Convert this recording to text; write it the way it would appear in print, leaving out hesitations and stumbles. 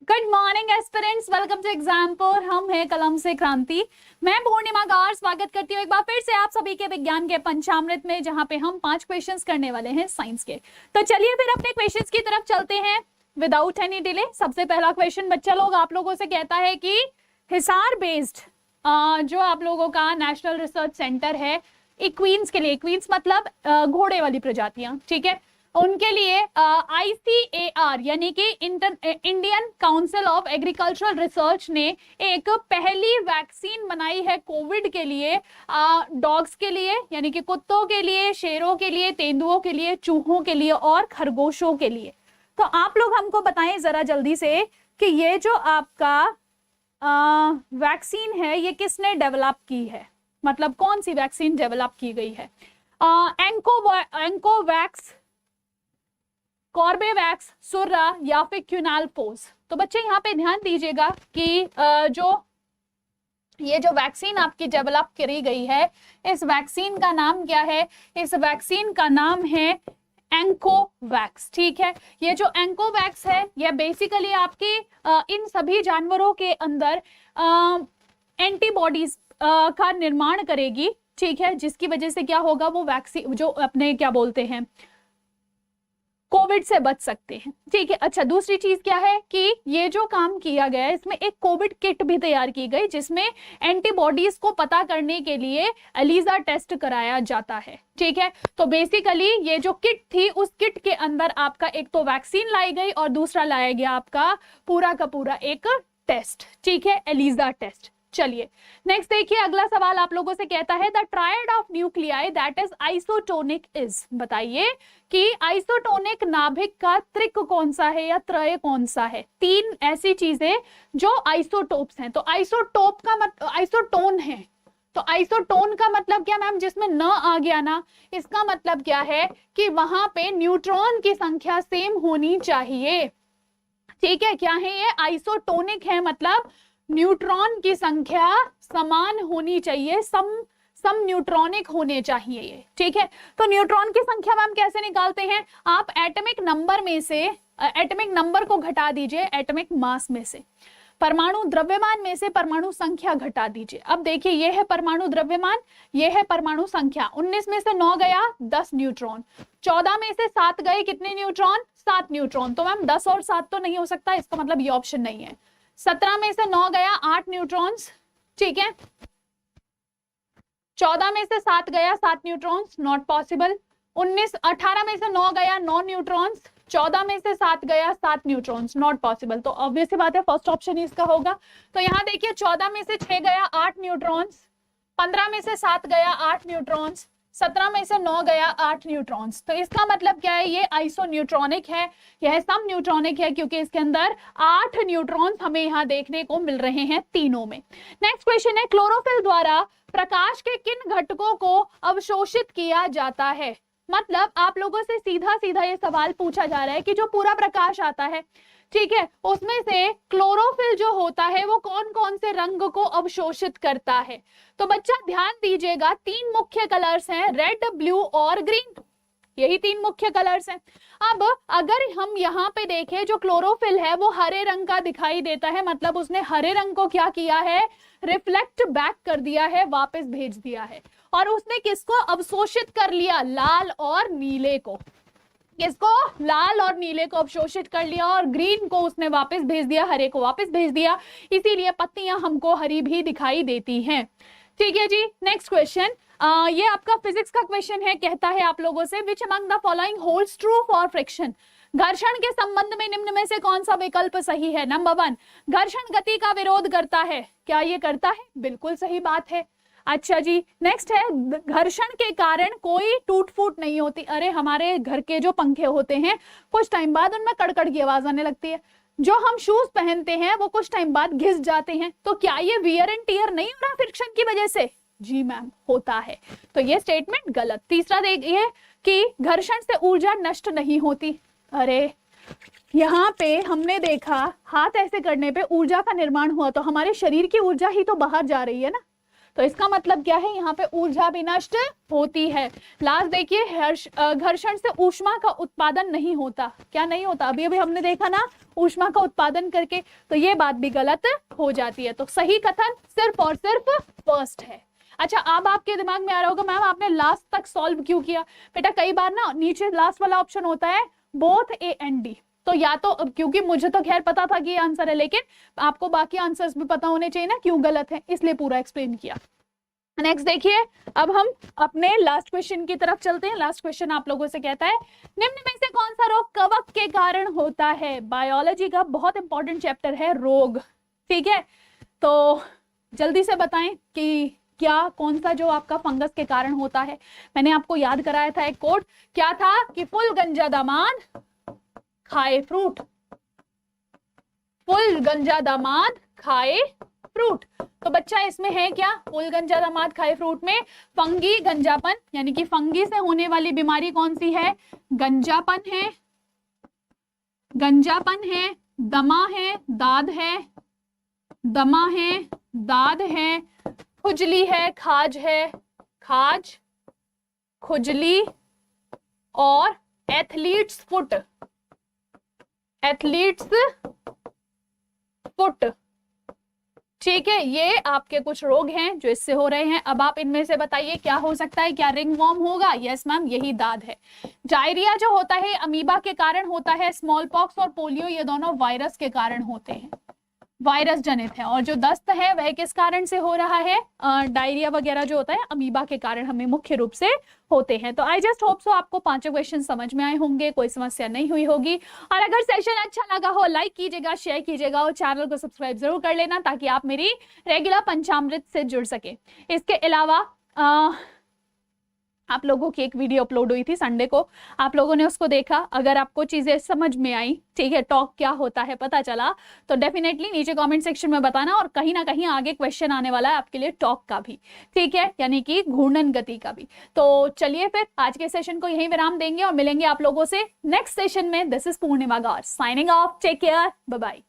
Good morning aspirants, welcome to Exampur. हम हैं कलम से क्रांति। मैं पूर्णिमा गार स्वागत करती हूँ एक बार फिर से आप सभी के विज्ञान के पंचामृत में, जहाँ पे हम 5 क्वेश्चंस करने वाले हैं साइंस के। तो चलिए फिर अपने क्वेश्चंस की तरफ चलते हैं विदाउट एनी डिले। सबसे पहला क्वेश्चन बच्चा लोग आप लोगों से कहता है कि हिसार बेस्ड जो आप लोगों का नेशनल रिसर्च सेंटर है इक्वीन्स के लिए, इक्वीन्स मतलब घोड़े वाली प्रजातियां, ठीक है, उनके लिए ICAR यानी कि Indian council of agricultural research ने एक पहली वैक्सीन बनाई है कोविड के लिए, डॉग्स के लिए यानी कि कुत्तों के लिए, शेरों के लिए, तेंदुओं के लिए, चूहों के लिए और खरगोशों के लिए। तो आप लोग हमको बताएं जरा जल्दी से कि ये जो आपका वैक्सीन है ये किसने डेवलप की है, मतलब कौन सी वैक्सीन डेवलप की गई है। एंकोवैक्स, कॉर्बेवैक्स, सुर्रा या फिर क्यूनालपोज। तो बच्चे यहाँ पे ध्यान दीजिएगा कि ये जो वैक्सीन आपकी डेवलप करी गई है, इस वैक्सीन का नाम क्या है? इस वैक्सीन का नाम है एंकोवैक्स, ठीक है। ये जो एंकोवैक्स है ये बेसिकली आपकी इन सभी जानवरों के अंदर एंटीबॉडीज का निर्माण करेगी, ठीक है, जिसकी वजह से क्या होगा, वो वैक्सीन जो अपने क्या बोलते हैं कोविड से बच सकते हैं, ठीक है। अच्छा, दूसरी चीज क्या है कि ये जो काम किया गया है इसमें एक कोविड किट भी तैयार की गई जिसमें एंटीबॉडीज को पता करने के लिए एलिजा टेस्ट कराया जाता है, ठीक है। तो बेसिकली ये जो किट थी उस किट के अंदर आपका एक तो वैक्सीन लाई गई और दूसरा लाया गया आपका पूरा का पूरा एक टेस्ट, ठीक है, एलिजा टेस्ट। चलिए नेक्स्ट देखिए, अगला सवाल आप लोगों से कहता है the triad of nuclei that is isotonic is. बताइए कि आइसोटोनिक नाभिक का त्रिक कौन सा है या त्रय कौन सा है। 3 ऐसी चीजें जो आइसोटोप्स हैं। तो आइसोटोप का मतलब आइसोटोन है, तो आइसोटोन का मतलब क्या मैम, जिसमें न आ गया ना, इसका मतलब क्या है कि वहां पे न्यूट्रॉन की संख्या सेम होनी चाहिए, ठीक है। क्या है ये? आइसोटोनिक है, मतलब न्यूट्रॉन की संख्या समान होनी चाहिए, सम न्यूट्रॉनिक होने चाहिए ये, ठीक है। तो न्यूट्रॉन की संख्या मैम कैसे निकालते हैं? आप एटॉमिक नंबर में से एटॉमिक नंबर को घटा दीजिए एटॉमिक मास में से, परमाणु द्रव्यमान में से परमाणु संख्या घटा दीजिए। अब देखिए ये है परमाणु द्रव्यमान, ये है परमाणु संख्या। 19 में से 9 गया 10 न्यूट्रॉन, 14 में से 7 गए कितने न्यूट्रॉन? 7 न्यूट्रॉन। तो मैम 10 और 7 तो नहीं हो सकता, इसका मतलब ये ऑप्शन नहीं है। 17 में से 9 गया 8 न्यूट्रॉन्स, ठीक है। 14 में से 7 गया 7 न्यूट्रॉन्स, नॉट पॉसिबल। 18 में से 9 गया 9 न्यूट्रॉन्स, 14 में से 7 गया 7 न्यूट्रॉन्स, नॉट पॉसिबल। तो ऑब्वियस सी बात है फर्स्ट ऑप्शन ही इसका होगा। तो यहाँ देखिए 14 में से 6 गया 8 न्यूट्रॉन्स, 15 में से 7 गया 8 न्यूट्रॉन्स, 17 में से 9 गया 8 न्यूट्रॉन्स। तो इसका मतलब क्या है? ये आइसोन्यूट्रॉनिक है, यह सम न्यूट्रॉनिक है, क्योंकि इसके अंदर 8 न्यूट्रॉन्स हमें यहाँ देखने को मिल रहे हैं तीनों में। नेक्स्ट क्वेश्चन है, क्लोरोफिल द्वारा प्रकाश के किन घटकों को अवशोषित किया जाता है? मतलब आप लोगों से सीधा सीधा ये सवाल पूछा जा रहा है कि जो पूरा प्रकाश आता है, ठीक है, उसमें से क्लोरोफिल जो होता है वो कौन कौन से रंग को अवशोषित करता है? तो बच्चा ध्यान दीजिएगा, 3 मुख्य कलर्स हैं, रेड, ब्लू और ग्रीन, यही 3 मुख्य कलर्स हैं। अब अगर हम यहाँ पे देखें, जो क्लोरोफिल है वो हरे रंग का दिखाई देता है, मतलब उसने हरे रंग को क्या किया है? रिफ्लेक्ट बैक कर दिया है, वापस भेज दिया है। और उसने किसको अवशोषित कर लिया? लाल और नीले को। किसको? लाल और नीले को अवशोषित कर लिया और ग्रीन को उसने वापस भेज दिया, हरे को वापस भेज दिया, इसीलिए पत्तियां हमको हरी भी दिखाई देती हैं, ठीक है जी। नेक्स्ट क्वेश्चन, ये आपका फिजिक्स का क्वेश्चन है, कहता है आप लोगों से which among the following holds true for friction. घर्षण के संबंध में निम्न में से कौन सा विकल्प सही है? नंबर 1, घर्षण गति का विरोध करता है। क्या ये करता है? बिल्कुल सही बात है। अच्छा जी, नेक्स्ट है, घर्षण के कारण कोई टूट फूट नहीं होती। अरे हमारे घर के जो पंखे होते हैं कुछ टाइम बाद उनमें कड़कड़ की आवाज आने लगती है, जो हम शूज पहनते हैं वो कुछ टाइम बाद घिस जाते हैं। तो क्या ये वियर एंड टियर नहीं हो रहा फ्रिक्शन की वजह से? जी मैम, होता है। तो ये स्टेटमेंट गलत। तीसरा देखिए कि घर्षण से ऊर्जा नष्ट नहीं होती। अरे यहाँ पे हमने देखा हाथ ऐसे करने पे ऊर्जा का निर्माण हुआ, तो हमारे शरीर की ऊर्जा ही तो बाहर जा रही है ना। तो इसका मतलब क्या है, यहाँ पे ऊर्जा भी नष्ट होती है। लास्ट देखिए, घर्षण से ऊष्मा का उत्पादन नहीं होता। क्या नहीं होता? अभी अभी हमने देखा ना, ऊष्मा का उत्पादन करके, तो ये बात भी गलत हो जाती है। तो सही कथन सिर्फ और सिर्फ फर्स्ट है। अच्छा, अब आपके दिमाग में आ रहा होगा मैम आपने लास्ट तक सॉल्व क्यों किया? बेटा कई बार ना नीचे लास्ट वाला ऑप्शन होता है बोथ ए एंड डी, तो या तो, क्योंकि मुझे तो खैर पता था कि ये आंसर है, लेकिन आपको बाकी आंसर्स भी पता होने चाहिए ना क्यों गलत है, इसलिए पूरा एक्सप्लेन किया। नेक्स्ट देखिए, अब हम अपने लास्ट क्वेश्चन की तरफ चलते हैं। लास्ट क्वेश्चन आप लोगों से कहता है, निम्न में से कौन सा रोग कवक के कारण होता है? बायोलॉजी का बहुत इंपॉर्टेंट चैप्टर है रोग, ठीक है? तो जल्दी से बताएं कि क्या, कौन सा जो आपका फंगस के कारण होता है। मैंने आपको याद कराया था एक कोड, क्या था कि फुल गंजा दामाद खाए फ्रूट, फुल गंजा दामाद खाए फ्रूट। तो बच्चा इसमें है क्या, फुल गंजा दामाद खाए फ्रूट में फंगी गंजापन, यानी कि फंगी से होने वाली बीमारी कौन सी है? गंजापन है, गंजापन है, दमा है, दाद है, दमा है, दाद है, खुजली है, खाज है, खाज, खुजली, और एथलीट्स फुट, एथलीट्स फुट, ठीक है? ये आपके कुछ रोग हैं जो इससे हो रहे हैं। अब आप इनमें से बताइए क्या हो सकता है? क्या रिंग वॉर्म होगा? यस मैम, यही दाद है। डायरिया जो होता है अमीबा के कारण होता है, स्मॉल पॉक्स और पोलियो ये दोनों वायरस के कारण होते हैं, वायरस जनित है। और जो दस्त है वह किस कारण से हो रहा है? डायरिया वगैरह जो होता है अमीबा के कारण हमें मुख्य रूप से होते हैं। तो आई जस्ट होप सो आपको पांचों क्वेश्चन समझ में आए होंगे, कोई समस्या नहीं हुई होगी। और अगर सेशन अच्छा लगा हो लाइक कीजिएगा, शेयर कीजिएगा और चैनल को सब्सक्राइब जरूर कर लेना ताकि आप मेरी रेगुलर पंचामृत से जुड़ सके। इसके अलावा आप लोगों की एक वीडियो अपलोड हुई थी संडे को, आप लोगों ने उसको देखा। अगर आपको चीजें समझ में आई, ठीक है, टॉक क्या होता है पता चला, तो डेफिनेटली नीचे कमेंट सेक्शन में बताना। और कहीं ना कहीं आगे क्वेश्चन आने वाला है आपके लिए टॉक का भी, ठीक है, यानी कि घूर्णन गति का भी। तो चलिए फिर आज के सेशन को यहीं विराम देंगे और मिलेंगे आप लोगों से नेक्स्ट सेशन में। This is Purnima Gaur signing off, take care, bye bye.